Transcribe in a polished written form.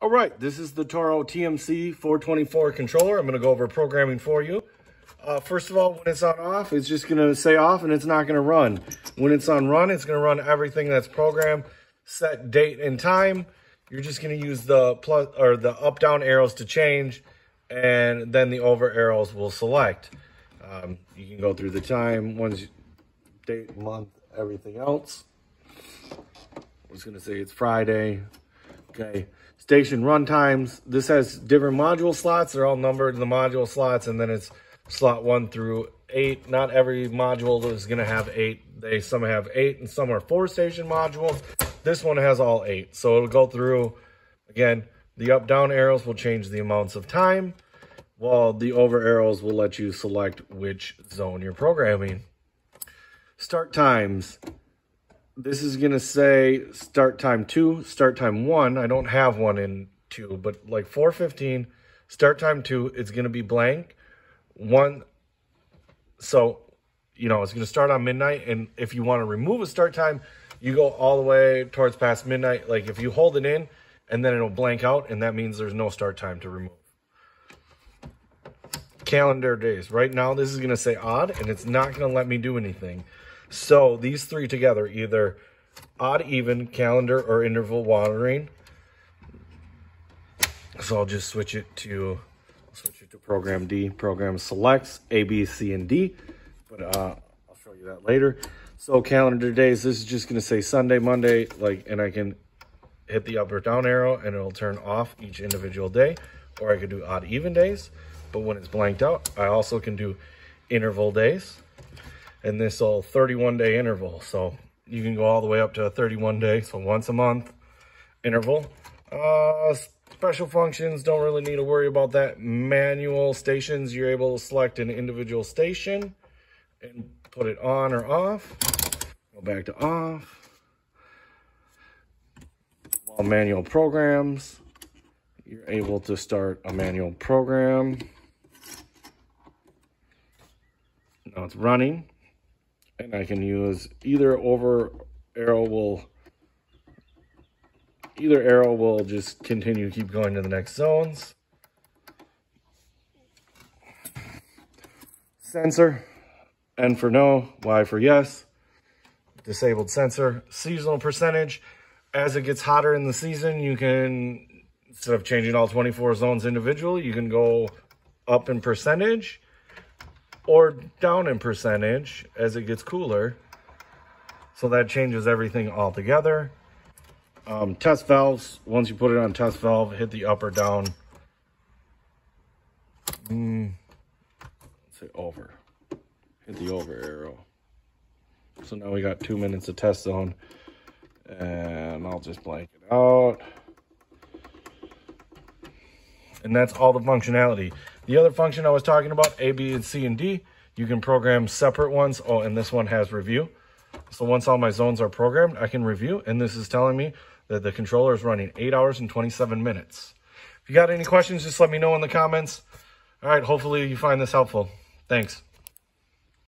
All right, this is the Toro TMC 424 controller. I'm going to go over programming for you. First of all, when it's on off, it's just going to say off and it's not going to run. When it's on run, it's going to run everything that's programmed, set date and time. You're just going to use the plus or the up down arrows to change, and then the over arrows will select. You can go through the time, date, month, everything else. I was going to say it's Friday. Okay. Station run times. This has different module slots. They're all numbered in the module slots, and then it's slot 1 through 8. Not every module is going to have 8. Some have 8 and some are 4 station modules. This one has all 8. So it'll go through, again, the up down arrows will change the amounts of time, while the over arrows will let you select which zone you're programming. Start times. This is going to say start time 2, start time 1. I don't have 1 in 2, but like 4:15, start time 2, it's going to be blank. 1, so, you know, it's going to start on midnight. And if you want to remove a start time, you go all the way towards past midnight. Like if you hold it in and then it'll blank out, and that means there's no start time to remove. Calendar days. Right now, this is going to say odd, and it's not going to let me do anything. So these three together, either odd, even, calendar, or interval watering. So I'll just switch it to program D. Program selects A, B, C, and D. But I'll show you that later. So calendar days, this is just going to say Sunday, Monday, and I can hit the up or down arrow and it'll turn off each individual day. Or I could do odd, even days. But when it's blanked out, I also can do interval days. And this will 31-day interval. So you can go all the way up to a 31-day. So once a month interval. Special functions, don't really need to worry about that. Manual stations, you're able to select an individual station and put it on or off. Go back to off. All manual programs, you're able to start a manual program. Now it's running, and I can use either arrow will just continue to keep going to the next zones. Sensor, N for no, Y for yes. Disabled sensor. Seasonal percentage. As it gets hotter in the season, you can, instead of changing all 24 zones individually, you can go up in percentage or down in percentage as it gets cooler. So that changes everything altogether. Test valves, once you put it on test valve, hit the up or down. Let's say over. Hit the over arrow. So now we got 2 minutes of test zone. And I'll just blank it out. And that's all the functionality. The other function I was talking about, A, B, and C, and D, you can program separate ones. Oh, and this one has review. So once all my zones are programmed, I can review. And this is telling me that the controller is running 8 hours and 27 minutes. If you got any questions, just let me know in the comments. All right, hopefully you find this helpful. Thanks.